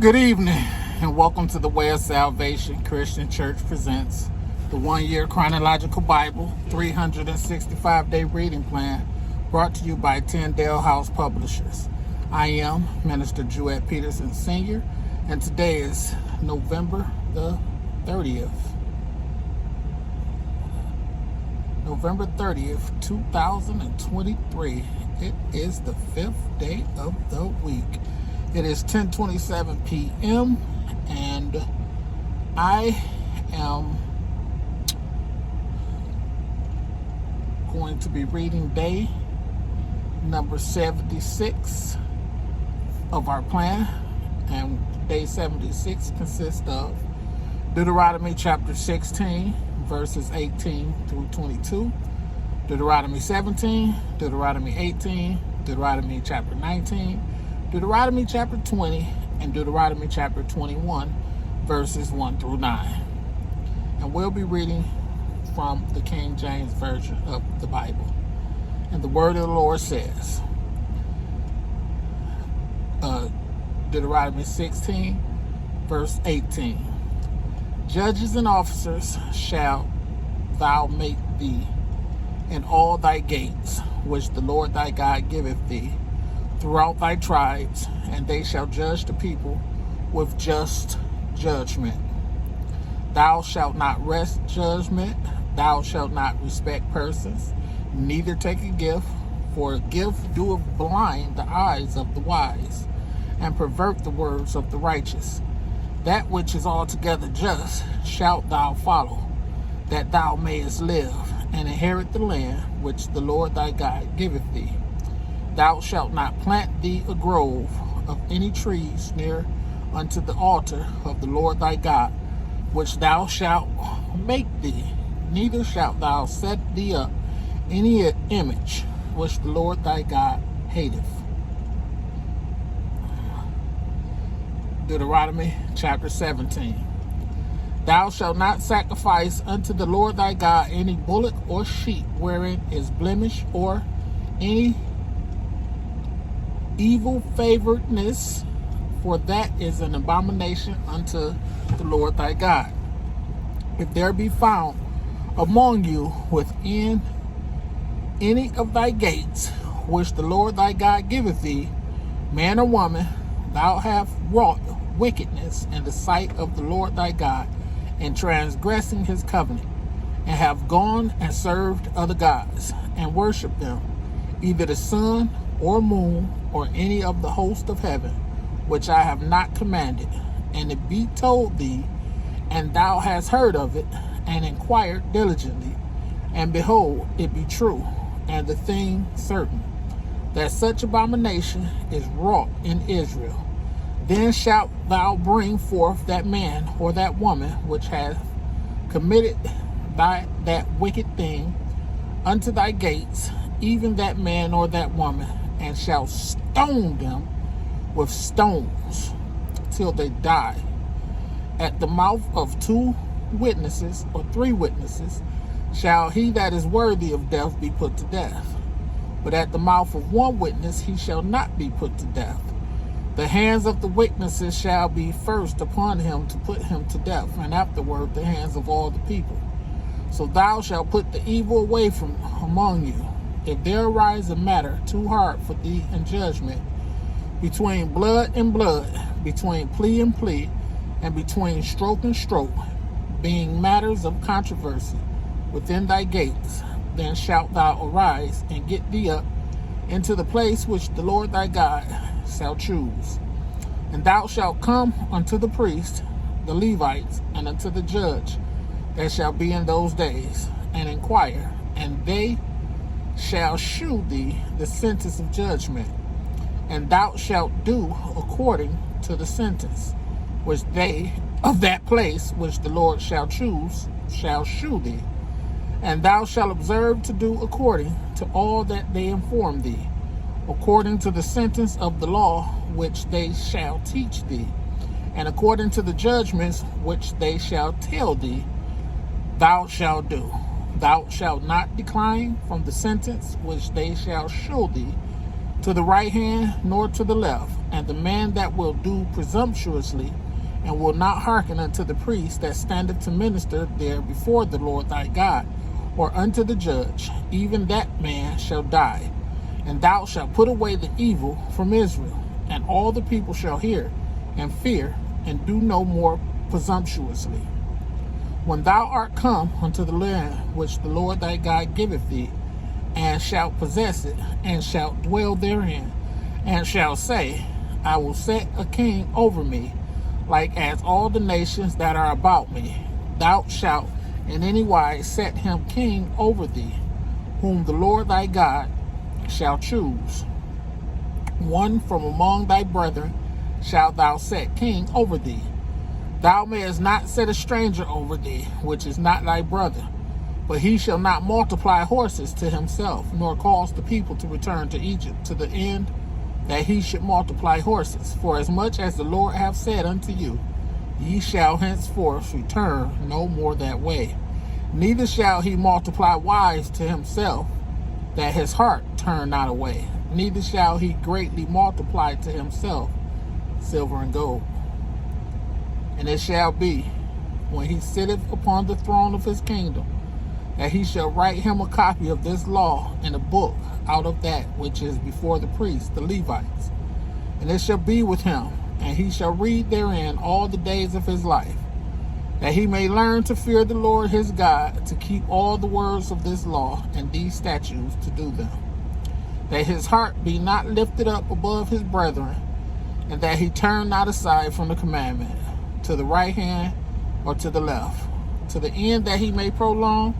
Good evening, and welcome to the Way of Salvation Christian Church presents the 1-year Chronological Bible 365-day reading plan, brought to you by Tyndale House Publishers. I am Minister Jewett Peterson Sr., and today is November the 30th. November 30th, 2023. It is the 5th day of the week. It is 10:27 p.m. and I am going to be reading day number 76 of our plan. And day 76 consists of Deuteronomy chapter 16, verses 18 through 22, Deuteronomy 17, Deuteronomy 18, Deuteronomy chapter 19, Deuteronomy chapter 20, and Deuteronomy chapter 21, verses 1 through 9. And we'll be reading from the King James Version of the Bible. And the word of the Lord says, Deuteronomy 16, verse 18, Judges and officers shall thou make thee in all thy gates, which the Lord thy God giveth thee, throughout thy tribes, and they shall judge the people with just judgment. Thou shalt not wrest judgment, thou shalt not respect persons, neither take a gift, for a gift doeth blind the eyes of the wise, and pervert the words of the righteous. That which is altogether just shalt thou follow, that thou mayest live, and inherit the land which the Lord thy God giveth thee. Thou shalt not plant thee a grove of any trees near unto the altar of the Lord thy God, which thou shalt make thee, neither shalt thou set thee up any image which the Lord thy God hateth. Deuteronomy chapter 17. Thou shalt not sacrifice unto the Lord thy God any bullock or sheep wherein is blemish, or any evil favoredness, for that is an abomination unto the Lord thy God. If there be found among you within any of thy gates, which the Lord thy God giveth thee, man or woman, thou hast wrought wickedness in the sight of the Lord thy God, in transgressing his covenant, and have gone and served other gods, and worshipped them, either the sun or moon, or any of the host of heaven, which I have not commanded, and it be told thee, and thou hast heard of it, and inquired diligently, and behold, it be true, and the thing certain, that such abomination is wrought in Israel, then shalt thou bring forth that man or that woman which hath committed that wicked thing unto thy gates, even that man or that woman, and shall stone them with stones till they die. At the mouth of 2 witnesses or 3 witnesses shall he that is worthy of death be put to death. But at the mouth of 1 witness he shall not be put to death. The hands of the witnesses shall be first upon him to put him to death, and afterward the hands of all the people. So thou shalt put the evil away from among you. If there arise a matter too hard for thee in judgment, between blood and blood, between plea and plea, and between stroke and stroke, being matters of controversy within thy gates, then shalt thou arise and get thee up into the place which the Lord thy God shall choose. And thou shalt come unto the priest, the Levites, and unto the judge that shall be in those days, and inquire, and they shall shew thee the sentence of judgment, and thou shalt do according to the sentence which they of that place which the Lord shall choose shall shew thee. And thou shalt observe to do according to all that they inform thee, according to the sentence of the law which they shall teach thee, and according to the judgments which they shall tell thee, thou shalt do. Thou shalt not decline from the sentence which they shall show thee, to the right hand, nor to the left. And the man that will do presumptuously, and will not hearken unto the priest that standeth to minister there before the Lord thy God, or unto the judge, even that man shall die. And thou shalt put away the evil from Israel. And all the people shall hear, and fear, and do no more presumptuously. When thou art come unto the land which the Lord thy God giveth thee, and shalt possess it, and shalt dwell therein, and shalt say, I will set a king over me, like as all the nations that are about me. Thou shalt in any wise set him king over thee, whom the Lord thy God shall choose. One from among thy brethren shalt thou set king over thee. Thou mayest not set a stranger over thee, which is not thy brother. But he shall not multiply horses to himself, nor cause the people to return to Egypt, to the end that he should multiply horses. For as much as the Lord hath said unto you, ye shall henceforth return no more that way. Neither shall he multiply wives to himself, that his heart turn not away. Neither shall he greatly multiply to himself silver and gold. And it shall be, when he sitteth upon the throne of his kingdom, that he shall write him a copy of this law in a book out of that which is before the priests, the Levites. And it shall be with him, and he shall read therein all the days of his life, that he may learn to fear the Lord his God, to keep all the words of this law and these statutes to do them, that his heart be not lifted up above his brethren, and that he turn not aside from the commandment, to the right hand or to the left, to the end that he may prolong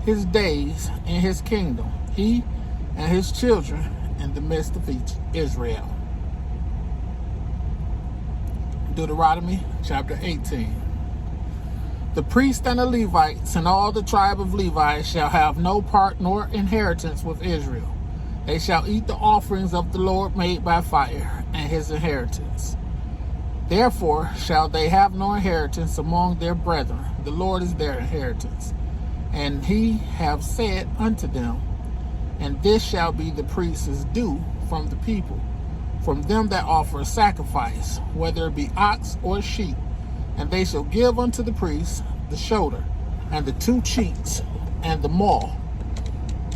his days in his kingdom, he and his children in the midst of Israel. Deuteronomy chapter 18. The priests and the Levites and all the tribe of Levi shall have no part nor inheritance with Israel. They shall eat the offerings of the Lord made by fire, and his inheritance. Therefore shall they have no inheritance among their brethren. The Lord is their inheritance. And he have said unto them, and this shall be the priest's due from the people, from them that offer a sacrifice, whether it be ox or sheep. And they shall give unto the priest the shoulder, and the 2 cheeks, and the maw,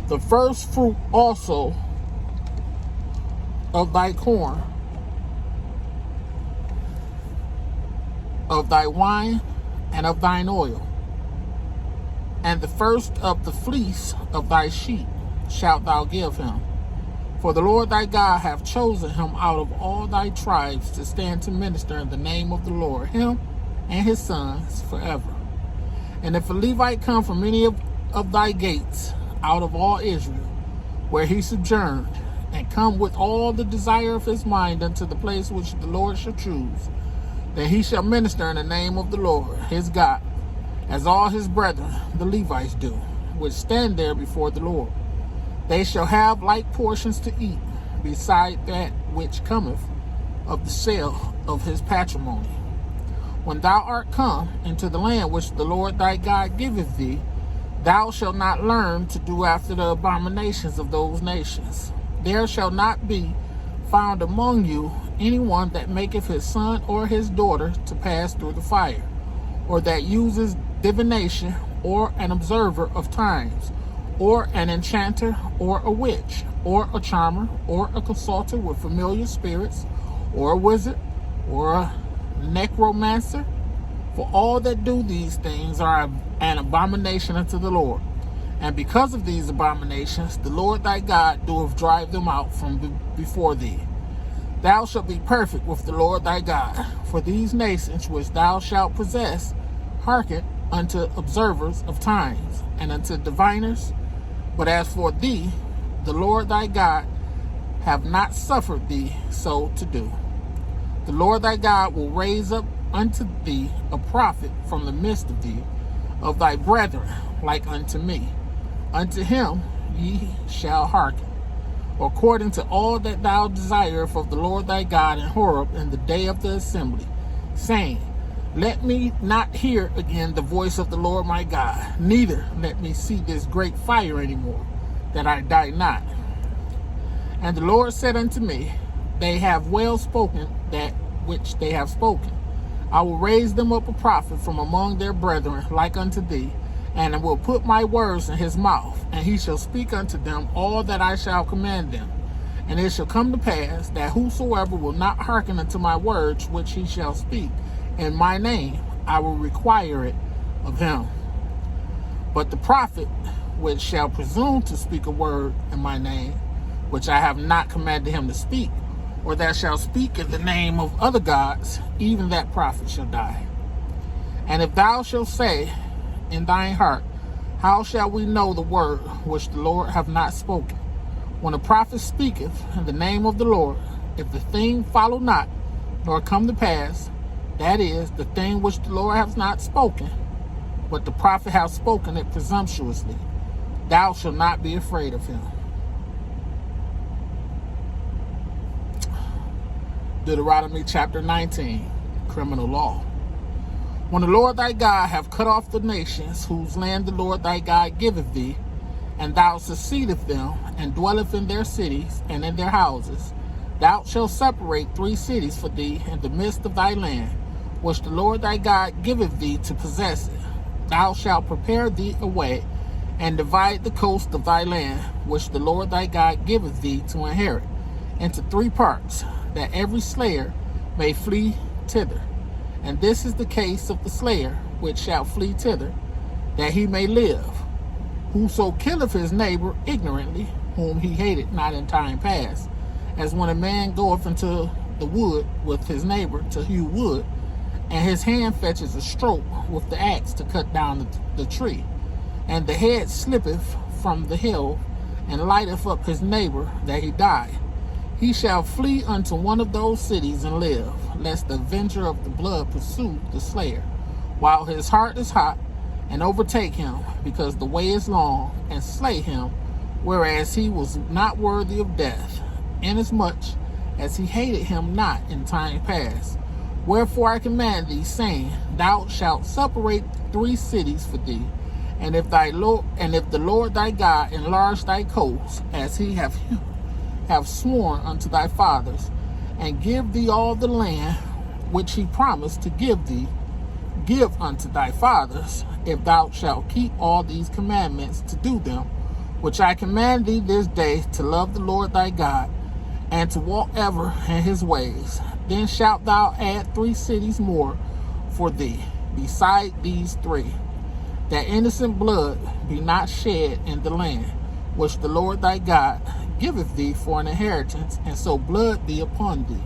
the first fruit also of thy corn, of thy wine, and of thine oil, and the first of the fleece of thy sheep shalt thou give him. For the Lord thy God hath chosen him out of all thy tribes to stand to minister in the name of the Lord, him and his sons forever. And if a Levite come from any of thy gates out of all Israel, where he sojourned, and come with all the desire of his mind unto the place which the Lord shall choose, then he shall minister in the name of the Lord his God, as all his brethren, the Levites, do, which stand there before the Lord. They shall have like portions to eat, beside that which cometh of the sale of his patrimony. When thou art come into the land which the Lord thy God giveth thee, thou shalt not learn to do after the abominations of those nations. There shall not be found among you anyone that maketh his son or his daughter to pass through the fire, or that uses divination, or an observer of times, or an enchanter, or a witch, or a charmer, or a consulter with familiar spirits, or a wizard, or a necromancer. For all that do these things are an abomination unto the Lord. And because of these abominations, the Lord thy God doeth drive them out from before thee. Thou shalt be perfect with the Lord thy God. For these nations which thou shalt possess hearken unto observers of times, and unto diviners. But as for thee, the Lord thy God have not suffered thee so to do. The Lord thy God will raise up unto thee a prophet from the midst of thee, of thy brethren, like unto me. Unto him ye shall hearken, according to all that thou desirest of the Lord thy God in Horeb in the day of the assembly, saying, Let me not hear again the voice of the Lord my God, neither let me see this great fire any more, that I die not. And the Lord said unto me, They have well spoken that which they have spoken. I will raise them up a prophet from among their brethren like unto thee, and I will put my words in his mouth, and he shall speak unto them all that I shall command them. And it shall come to pass that whosoever will not hearken unto my words which he shall speak in my name, I will require it of him. But the prophet which shall presume to speak a word in my name, which I have not commanded him to speak, or that shall speak in the name of other gods, even that prophet shall die. And if thou shalt say in thine heart, How shall we know the word which the Lord hath not spoken? When a prophet speaketh in the name of the Lord, if the thing follow not, nor come to pass, that is, the thing which the Lord hath not spoken, but the prophet hath spoken it presumptuously, thou shalt not be afraid of him. Deuteronomy chapter 19, criminal law. When the Lord thy God hath cut off the nations whose land the Lord thy God giveth thee, and thou succeedeth them, and dwelleth in their cities and in their houses, thou shalt separate 3 cities for thee in the midst of thy land, which the Lord thy God giveth thee to possess it. Thou shalt prepare thee a way, and divide the coast of thy land, which the Lord thy God giveth thee to inherit, into 3 parts, that every slayer may flee thither. And this is the case of the slayer which shall flee thither, that he may live. Whoso killeth his neighbor ignorantly, whom he hated not in time past, as when a man goeth into the wood with his neighbor to hew wood, and his hand fetches a stroke with the axe to cut down the tree, and the head slippeth from the hill, and lighteth up his neighbor that he die. He shall flee unto one of those cities and live, lest the avenger of the blood pursue the slayer, while his heart is hot, and overtake him, because the way is long, and slay him, whereas he was not worthy of death, inasmuch as he hated him not in time past. Wherefore I command thee, saying, Thou shalt separate 3 cities for thee, and if the Lord thy God enlarge thy coast, as he have sworn unto thy fathers, and give thee all the land which he promised to give thee, give unto thy fathers, if thou shalt keep all these commandments to do them, which I command thee this day, to love the Lord thy God, and to walk ever in his ways. Then shalt thou add 3 cities more for thee, beside these 3, that innocent blood be not shed in the land, which the Lord thy God giveth thee for an inheritance, and so blood be upon thee.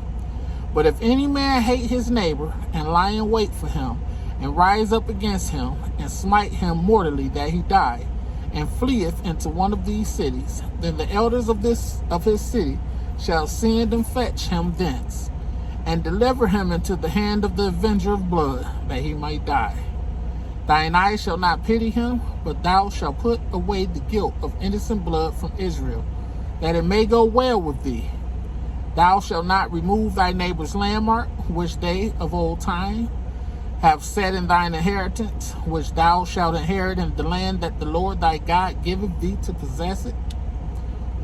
But if any man hate his neighbor, and lie in wait for him, and rise up against him, and smite him mortally that he die, and fleeth into one of these cities, then the elders of his city shall send and fetch him thence, and deliver him into the hand of the avenger of blood, that he may die. Thine eye shall not pity him, but thou shalt put away the guilt of innocent blood from Israel, that it may go well with thee. Thou shalt not remove thy neighbor's landmark, which they of old time have set in thine inheritance, which thou shalt inherit in the land that the Lord thy God giveth thee to possess it.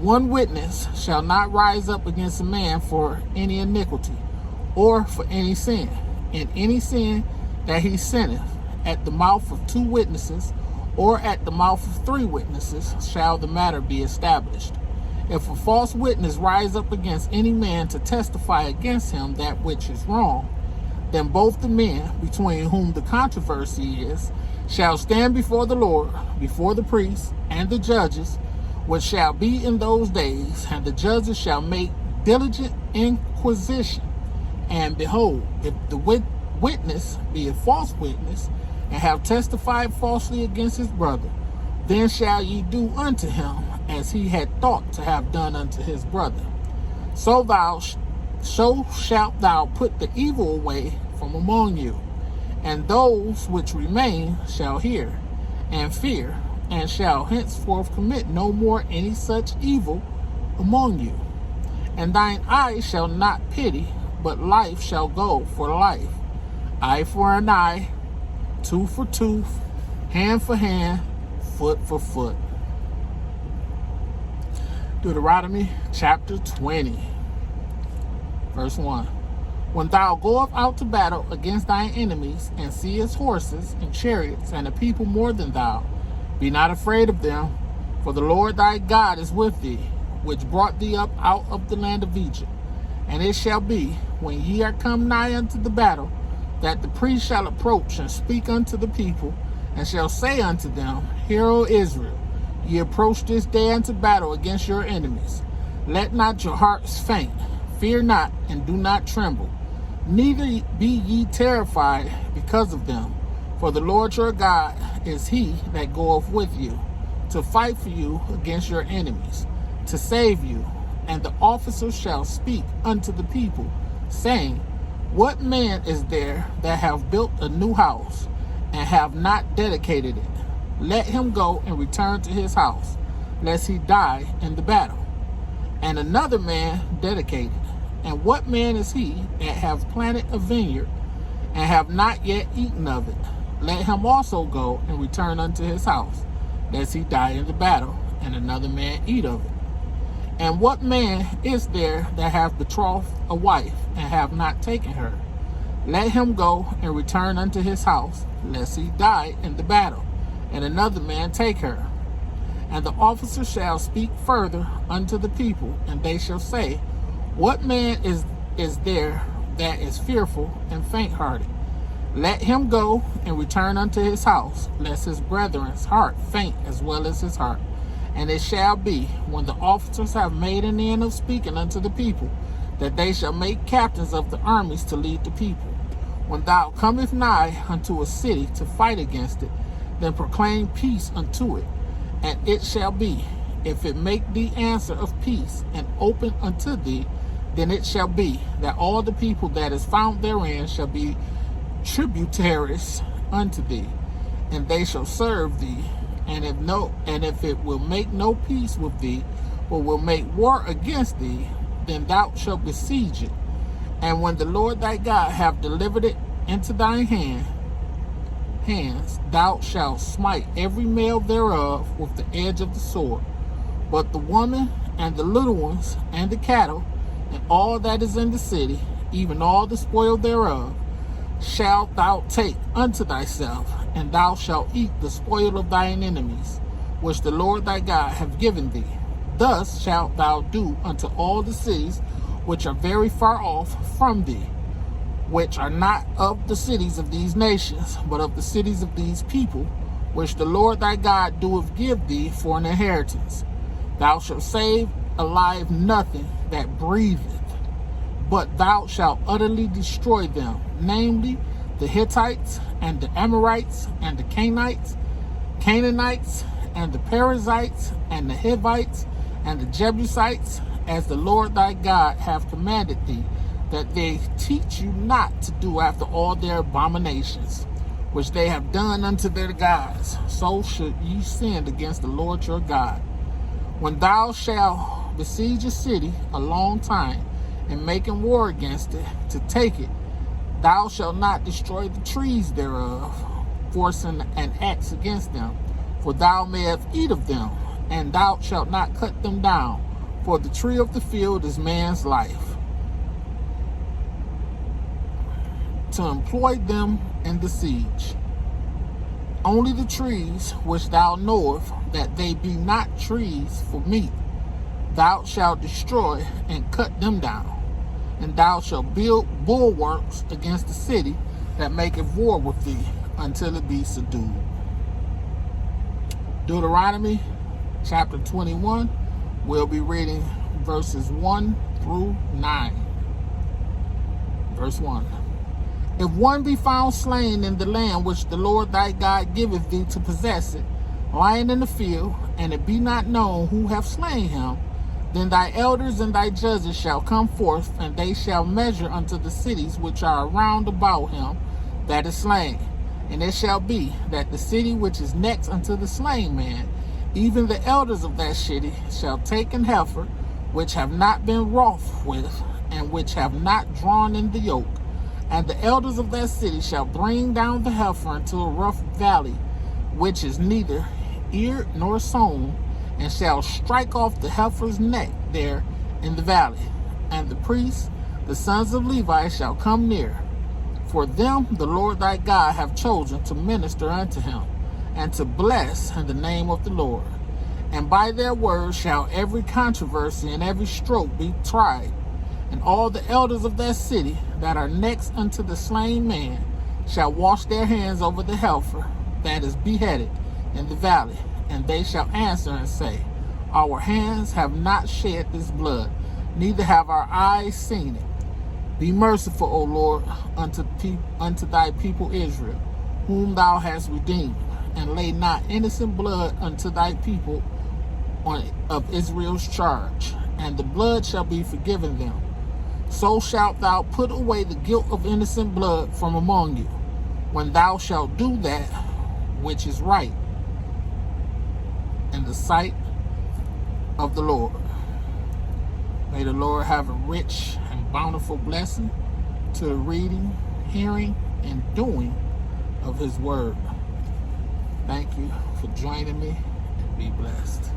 1 witness shall not rise up against a man for any iniquity, or for any sin. In any sin that he sinneth, at the mouth of 2 witnesses, or at the mouth of 3 witnesses, shall the matter be established. If a false witness rise up against any man to testify against him that which is wrong, then both the men between whom the controversy is shall stand before the Lord, before the priests and the judges, which shall be in those days, and the judges shall make diligent inquisition. And behold, if the witness be a false witness, and have testified falsely against his brother, then shall ye do unto him as he had thought to have done unto his brother. So shalt thou put the evil away from among you, and those which remain shall hear and fear, and shall henceforth commit no more any such evil among you. And thine eye shall not pity, but life shall go for life, eye for an eye, tooth for tooth, hand for hand, foot for foot. Deuteronomy chapter 20, verse 1. When thou goest out to battle against thine enemies, and seest horses and chariots, and a people more than thou, be not afraid of them, for the Lord thy God is with thee, which brought thee up out of the land of Egypt. And it shall be, when ye are come nigh unto the battle, that the priest shall approach and speak unto the people, and shall say unto them, Hear, O Israel, ye approach this day unto battle against your enemies. Let not your hearts faint, fear not, and do not tremble. Neither be ye terrified because of them, for the Lord your God is he that goeth with you, to fight for you against your enemies, to save you. And the officers shall speak unto the people, saying, What man is there that have built a new house, and have not dedicated it? Let him go and return to his house, lest he die in the battle. And another man dedicated. And what man is he that have planted a vineyard, and have not yet eaten of it? Let him also go and return unto his house, lest he die in the battle, and another man eat of it. And what man is there that have betrothed a wife, and have not taken her? Let him go and return unto his house, lest he die in the battle, and another man take her. And the officer shall speak further unto the people, and they shall say, What man is there that is fearful and faint-hearted? Let him go and return unto his house, lest his brethren's heart faint as well as his heart. And it shall be, when the officers have made an end of speaking unto the people, that they shall make captains of the armies to lead the people. When thou comest nigh unto a city to fight against it, then proclaim peace unto it. And it shall be, if it make thee answer of peace, and open unto thee, then it shall be that all the people that is found therein shall be tributaries unto thee, and they shall serve thee. And if it will make no peace with thee, or will make war against thee, then thou shalt besiege it. And when the Lord thy God have delivered it into thine hands, thou shalt smite every male thereof with the edge of the sword. But the woman and the little ones and the cattle and all that is in the city, even all the spoil thereof, shalt thou take unto thyself, and thou shalt eat the spoil of thine enemies, which the Lord thy God hath given thee. Thus shalt thou do unto all the cities which are very far off from thee, which are not of the cities of these nations, but of the cities of these people, which the Lord thy God doeth give thee for an inheritance. Thou shalt save alive nothing that breatheth, but thou shalt utterly destroy them, namely the Hittites, and the Amorites, and the Canaanites, and the Perizzites, and the Hivites, and the Jebusites, as the Lord thy God hath commanded thee, that they teach you not to do after all their abominations, which they have done unto their gods. So should ye sin against the Lord your God. When thou shalt besiege a city a long time, and making war against it, to take it, thou shalt not destroy the trees thereof, forcing an axe against them, for thou mayest eat of them, and thou shalt not cut them down, for the tree of the field is man's life, to employ them in the siege. Only the trees which thou knowest that they be not trees for meat, thou shalt destroy and cut them down. And thou shalt build bulwarks against the city that maketh war with thee, until it be subdued. Deuteronomy chapter 21, we'll be reading verses 1 through 9. Verse 1. If one be found slain in the land which the Lord thy God giveth thee to possess it, lying in the field, and it be not known who hath slain him, then thy elders and thy judges shall come forth, and they shall measure unto the cities which are round about him that is slain. And it shall be that the city which is next unto the slain man, even the elders of that city, shall take an heifer, which have not been wroth with, and which have not drawn in the yoke. And the elders of that city shall bring down the heifer into a rough valley, which is neither eared nor sown, and shall strike off the heifer's neck there in the valley. And the priests, the sons of Levi, shall come near. For them the Lord thy God hath chosen to minister unto him, and to bless in the name of the Lord. And by their words shall every controversy and every stroke be tried. And all the elders of that city that are next unto the slain man shall wash their hands over the heifer that is beheaded in the valley. And they shall answer and say, Our hands have not shed this blood, neither have our eyes seen it. Be merciful, O Lord, unto thy people Israel, whom thou hast redeemed, and lay not innocent blood unto thy people of Israel's charge, and the blood shall be forgiven them. So shalt thou put away the guilt of innocent blood from among you, when thou shalt do that which is right in the sight of the Lord. May the Lord have a rich and bountiful blessing to the reading, hearing, and doing of his word. Thank you for joining me. Be blessed.